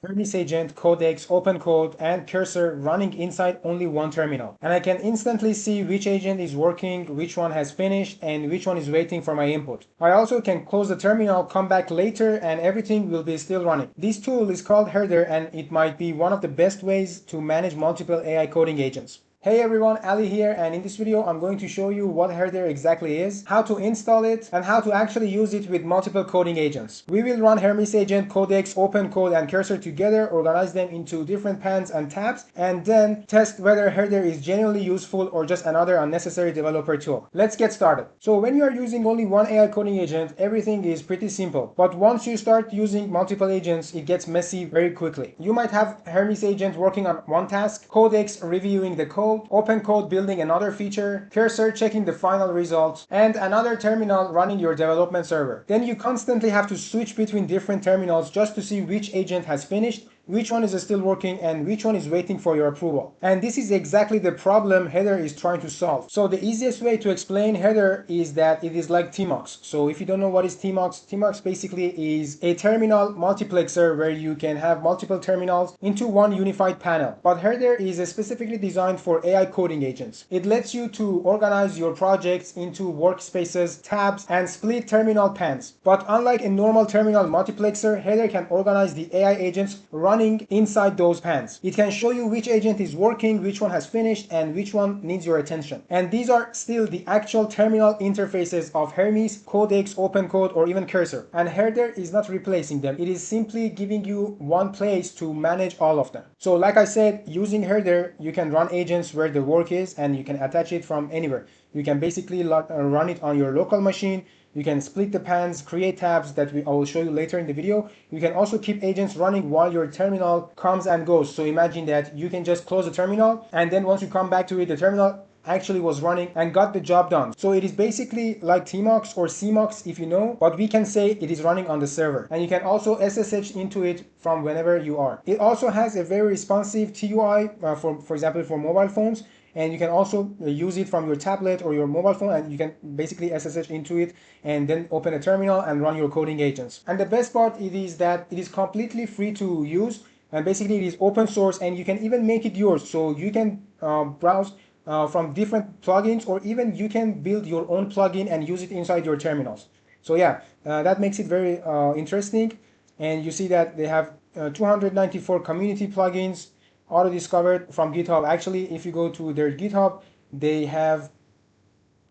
Hermes Agent, Codex, OpenCode, and Cursor running inside only one terminal. And I can instantly see which agent is working, which one has finished, and which one is waiting for my input. I also can close the terminal, come back later, and everything will be still running. This tool is called Herdr, and it might be one of the best ways to manage multiple AI coding agents. Hey everyone, Ali here, and in this video I'm going to show you what Herdr exactly is, how to install it, and how to actually use it with multiple coding agents. We will run Hermes Agent, Codex, OpenCode, and Cursor together, organize them into different pans and tabs, and then test whether Herdr is genuinely useful or just another unnecessary developer tool. Let's get started. So when you are using only one AI coding agent, everything is pretty simple. But once you start using multiple agents, it gets messy very quickly. You might have Hermes Agent working on one task, Codex reviewing the code, OpenCode building another feature, Cursor checking the final results, and another terminal running your development server. Then you constantly have to switch between different terminals just to see which agent has finished, which one is still working, and which one is waiting for your approval. And this is exactly the problem Herdr is trying to solve. So the easiest way to explain Herdr is that it is like TMUX. So if you don't know what is TMUX, TMUX basically is a terminal multiplexer where you can have multiple terminals into one unified panel. But Herdr is specifically designed for AI coding agents. It lets you to organize your projects into workspaces, tabs, and split terminal pans. But unlike a normal terminal multiplexer, Herdr can organize the AI agents running inside those pans. It can show you which agent is working, which one has finished, and which one needs your attention. And these are still the actual terminal interfaces of Hermes, Codex, OpenCode, or even Cursor. And Herdr is not replacing them. It is simply giving you one place to manage all of them. So like I said, using Herdr, you can run agents where the work is, and you can attach it from anywhere. You can basically run it on your local machine. You can split the pans, create tabs that I will show you later in the video. You can also keep agents running while your terminal comes and goes. So imagine that you can just close the terminal, and then once you come back to it, the terminal actually was running and got the job done. So it is basically like TMUX or CMUX if you know, but we can say it is running on the server. And you can also SSH into it from whenever you are. It also has a very responsive TUI, for example, for mobile phones. And you can also use it from your tablet or your mobile phone, and you can basically SSH into it and then open a terminal and run your coding agents. And the best part it is that it is completely free to use, and basically it is open source, and you can even make it yours. So you can browse from different plugins, or even you can build your own plugin and use it inside your terminals. So yeah, that makes it very interesting. And you see that they have 294 community plugins auto-discovered from GitHub. Actually, if you go to their GitHub, they have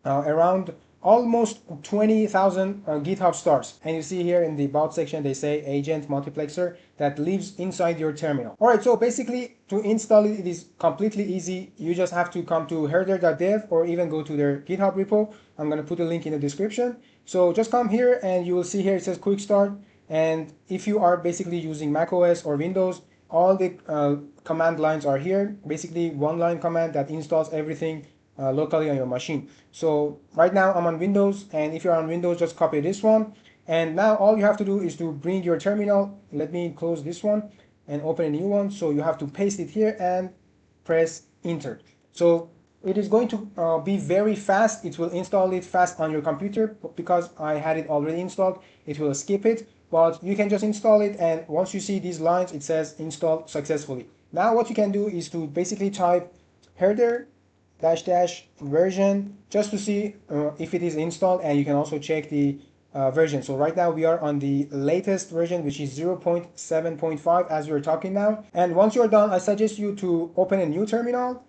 around almost 20,000 GitHub stars. And you see here in the about section, they say agent multiplexer that lives inside your terminal. All right, so basically to install it, it is completely easy. You just have to come to herdr.dev or even go to their GitHub repo. I'm going to put a link in the description. So just come here and you will see here it says quick start. And if you are basically using macOS or Windows, all the command lines are here. Basically one line command that installs everything locally on your machine. So right now I'm on Windows, and if you're on Windows, just copy this one. And now all you have to do is to bring your terminal. Let me close this one and open a new one. So you have to paste it here and press enter. So it is going to be very fast. It will install it fast on your computer. Because I had it already installed, it will skip it. But you can just install it, and once you see these lines, it says installed successfully. Now what you can do is to basically type Herdr version just to see if it is installed, and you can also check the version. So right now we are on the latest version, which is 0.7.5 as we're talking now. And once you're done, I suggest you to open a new terminal,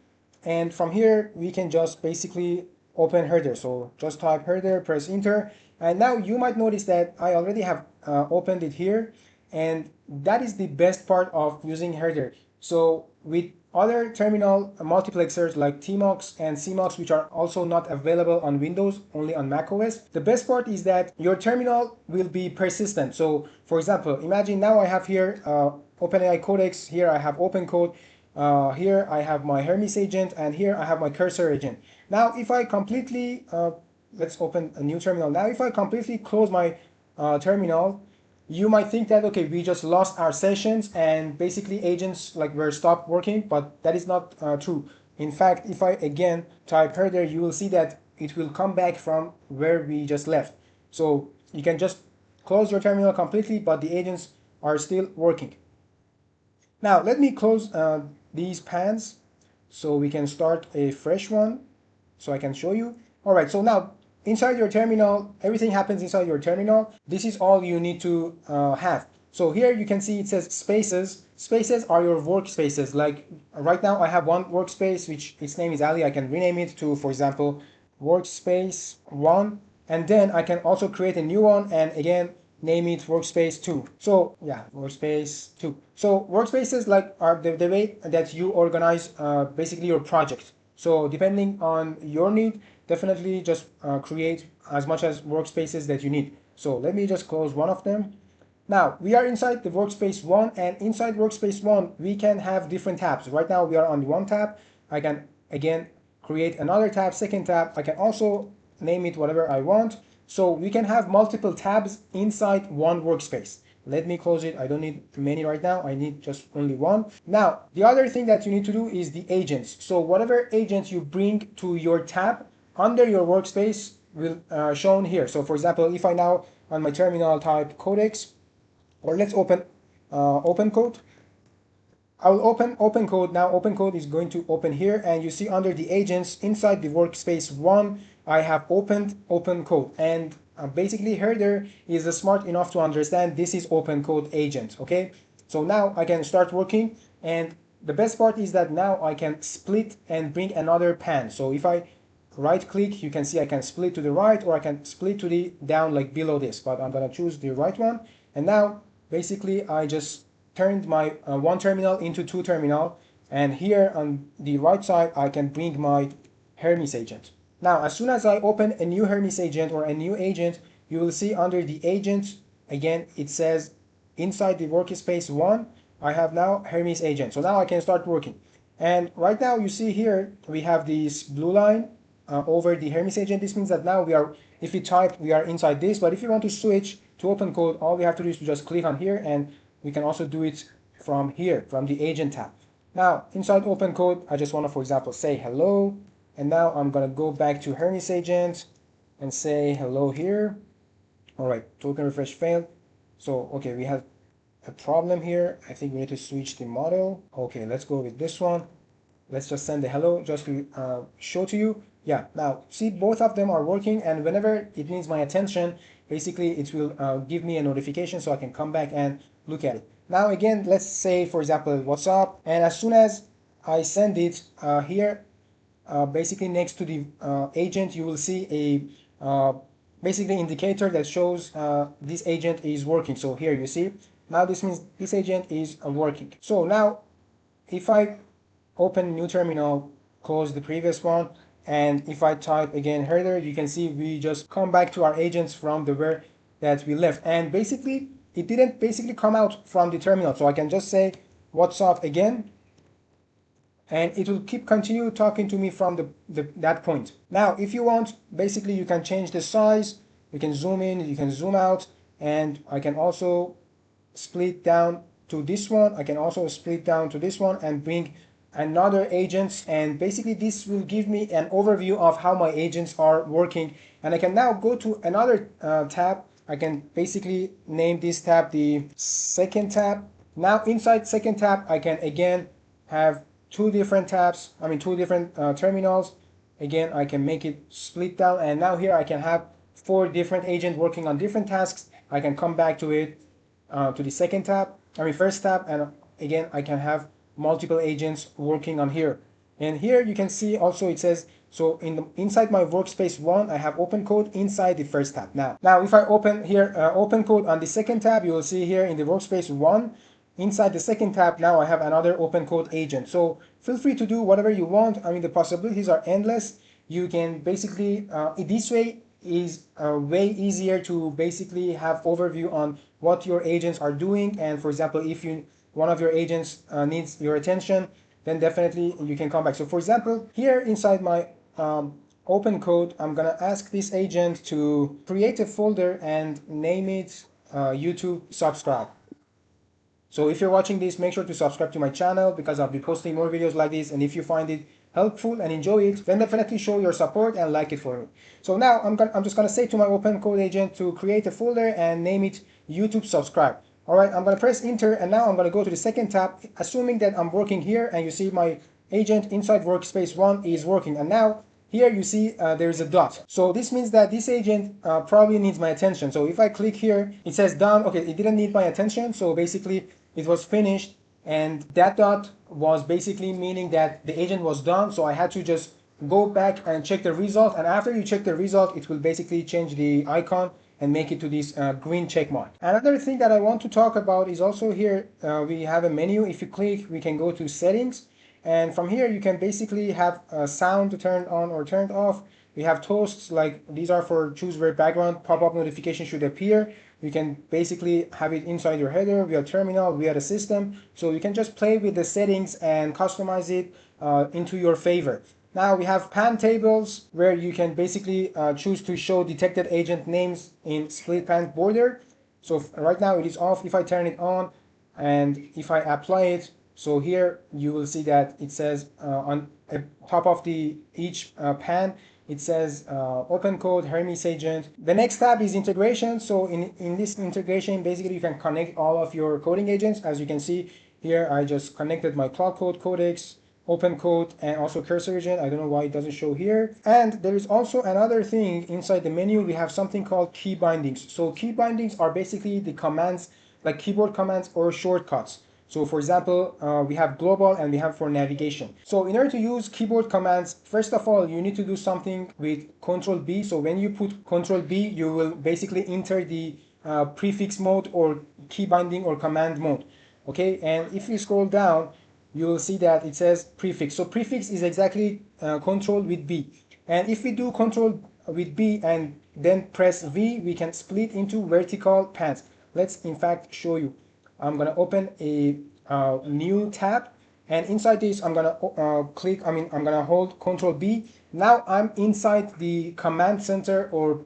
and from here we can just basically open Herdr. So just type Herdr, press enter, and now you might notice that I already have opened it here, and that is the best part of using Herdr. So with other terminal multiplexers like TMUX and CMUX, which are also not available on Windows, only on macOS, the best part is that your terminal will be persistent. So for example, imagine now I have here OpenAI Codex, here I have OpenCode, here I have my Hermes agent, and here I have my Cursor agent. Now if I completely let's open a new terminal. Now if I completely close my terminal, you might think that, okay, we just lost our sessions and basically agents like were stopped working, but that is not true. In fact, if I again type Herdr, you will see that it will come back from where we just left. So you can just close your terminal completely, but the agents are still working. Now let me close these pans so we can start a fresh one so I can show you. All right, so now inside your terminal, everything happens inside your terminal. This is all you need to have. So here you can see it says spaces. Spaces are your workspaces. Like right now I have one workspace, which its name is Ali. I can rename it to, for example, workspace 1. And then I can also create a new one and again, name it workspace 2. So yeah, workspace 2. So workspaces like are the way that you organize basically your project. So depending on your need, definitely just create as much as workspaces that you need. So let me just close one of them. Now we are inside the workspace 1, and inside workspace 1 we can have different tabs. Right now we are on the one tab. I can again create another tab, second tab. I can also name it whatever I want. So we can have multiple tabs inside one workspace. Let me close it. I don't need many right now. I need just only one. Now, the other thing that you need to do is the agents. So whatever agents you bring to your tab under your workspace will shown here. So for example, if I now on my terminal type Codex, or let's open OpenCode. I will open OpenCode. Now OpenCode is going to open here, and you see under the agents inside the workspace 1, I have opened OpenCode. And basically Herdr is smart enough to understand this is OpenCode agent, okay? So now I can start working, and the best part is that now I can split and bring another pan. So if I right click, you can see I can split to the right, or I can split to the down like below this, but I'm gonna choose the right one. And now basically I just turned my one terminal into two terminal, and here on the right side I can bring my Hermes agent. Now as soon as I open a new Hermes agent or a new agent, you will see under the agent again it says inside the workspace 1 I have now Hermes agent. So now I can start working, and right now you see here we have this blue line over the Hermes agent. This means that now we are, if we type, we are inside this. But if you want to switch to OpenCode, all we have to do is to just click on here, and we can also do it from here, from the agent tab. Now, inside OpenCode, I just want to, for example, say hello. And now I'm going to go back to Hermes agent and say hello here. All right, token refresh failed. So, okay, we have a problem here. I think we need to switch the model. Okay, let's go with this one. Let's just send a hello just to show to you. Yeah, now see both of them are working, and whenever it needs my attention, basically it will give me a notification so I can come back and look at it. Now again, let's say for example, what's up? And as soon as I send it here, basically next to the agent, you will see a basically indicator that shows this agent is working. So here you see, now this means this agent is working. So now if I open new terminal, close the previous one, and if I type again Herdr, you can see we just come back to our agents from the where that we left. And basically it didn't basically come out from the terminal, so I can just say what's up again, and it will keep continue talking to me from that point. Now if you want, basically you can change the size, you can zoom in, you can zoom out, and I can also split down to this one. I can also split down to this one and bring another agents, and basically this will give me an overview of how my agents are working. And I can now go to another tab. I can basically name this tab the second tab. Now inside second tab I can again have two different tabs, two different terminals. Again I can make it split down, and now here I can have four different agents working on different tasks. I can come back to it to the second tab, first tab, and again I can have multiple agents working on here. And here you can see also it says, so inside my workspace 1 I have OpenCode inside the first tab. Now if I open here OpenCode on the second tab, you will see here in the workspace 1 inside the second tab, now I have another OpenCode agent. So feel free to do whatever you want. The possibilities are endless. You can basically this way is way easier to basically have overview on what your agents are doing. And for example, if one of your agents needs your attention, then definitely you can come back. So for example, here inside my OpenCode, I'm gonna ask this agent to create a folder and name it YouTube subscribe. So if you're watching this, make sure to subscribe to my channel, because I'll be posting more videos like this. And if you find it helpful and enjoy it, then definitely show your support and like it for me. So now I'm just gonna say to my OpenCode agent to create a folder and name it YouTube subscribe. All right, I'm going to press enter, and now I'm going to go to the second tab, assuming that I'm working here, and you see my agent inside workspace 1 is working. And now here you see there's a dot. So this means that this agent probably needs my attention. So if I click here, it says done. Okay, it didn't need my attention. So basically it was finished, and that dot was basically meaning that the agent was done. So I had to just go back and check the result. And after you check the result, it will basically change the icon and make it to this green check mark. Another thing that I want to talk about is also here we have a menu. If you click, we can go to settings, and from here you can basically have sound turned on or turned off. We have toasts, like these are for choose where background pop-up notification should appear. You can basically have it inside your header via terminal, via the system. So you can just play with the settings and customize it into your favor. Now we have pan tables, where you can basically choose to show detected agent names in split pan border. So right now it is off. If I turn it on and if I apply it, so here you will see that it says on top of each pan, it says OpenCode, Hermes Agent. The next tab is integration. So in this integration, basically you can connect all of your coding agents. As you can see here, I just connected my Cloud Code, Codex, OpenCode, and also Cursor Agent. I don't know why it doesn't show here. And there is also another thing inside the menu. We have something called key bindings. So key bindings are basically the commands, like keyboard commands or shortcuts. So for example, we have global and we have for navigation. So in order to use keyboard commands, first of all, you need to do something with Control B. So when you put Control B, you will basically enter the prefix mode or key binding or command mode. Okay, and if you scroll down, you will see that it says prefix. So prefix is exactly Control with B. And if we do Control with B and then press V, we can split into vertical pans. Let's in fact show you. I'm gonna open a new tab, and inside this I'm gonna I'm gonna hold Control B. Now I'm inside the command center, or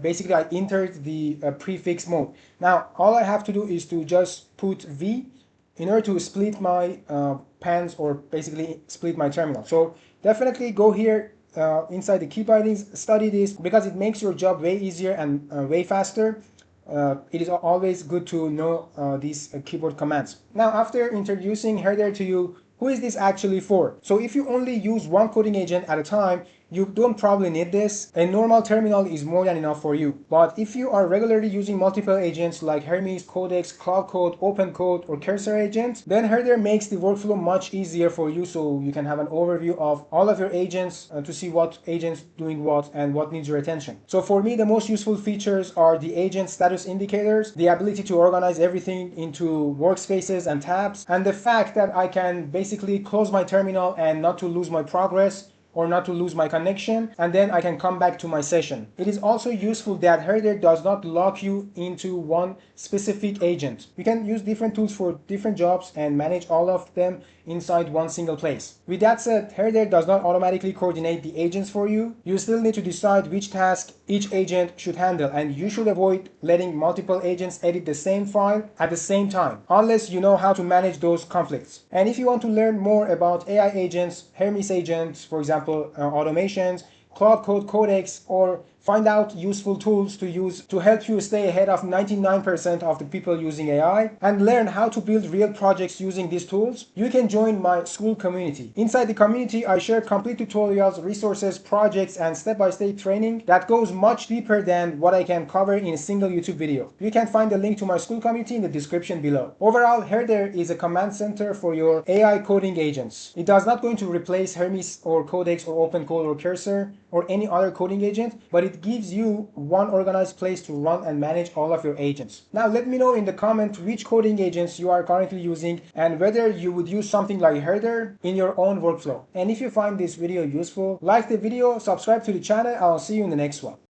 basically I entered the prefix mode. Now all I have to do is to just put V in order to split my pans, or basically split my terminal. So definitely go here inside the key bindings, study this, because it makes your job way easier and way faster. It is always good to know these keyboard commands. Now, after introducing Herdr to you, who is this actually for? So if you only use one coding agent at a time, you don't probably need this. A normal terminal is more than enough for you. But if you are regularly using multiple agents like Hermes, Codex, Cloud Code, OpenCode, or Cursor Agent, then Herdr makes the workflow much easier for you, so you can have an overview of all of your agents to see what agents doing what and what needs your attention. So for me, the most useful features are the agent status indicators, the ability to organize everything into workspaces and tabs, and the fact that I can basically close my terminal and not to lose my progress, or not to lose my connection, and then I can come back to my session. It is also useful that Herdr does not lock you into one specific agent. You can use different tools for different jobs and manage all of them inside one single place. With that said, Herdr does not automatically coordinate the agents for you. You still need to decide which task each agent should handle, and you should avoid letting multiple agents edit the same file at the same time, unless you know how to manage those conflicts. And if you want to learn more about AI agents, Hermes agents, for example, automations, Cloud Code, Codex, or find out useful tools to use to help you stay ahead of 99% of the people using AI, and learn how to build real projects using these tools, you can join my school community. Inside the community, I share complete tutorials, resources, projects, and step-by-step training that goes much deeper than what I can cover in a single YouTube video. You can find the link to my school community in the description below. Overall, Herdr is a command center for your AI coding agents. It does not going to replace Hermes or Codex or OpenCode or Cursor or any other coding agent, but it gives you one organized place to run and manage all of your agents. Now let me know in the comment which coding agents you are currently using and whether you would use something like Herdr in your own workflow. And if you find this video useful, like the video, subscribe to the channel, I'll see you in the next one.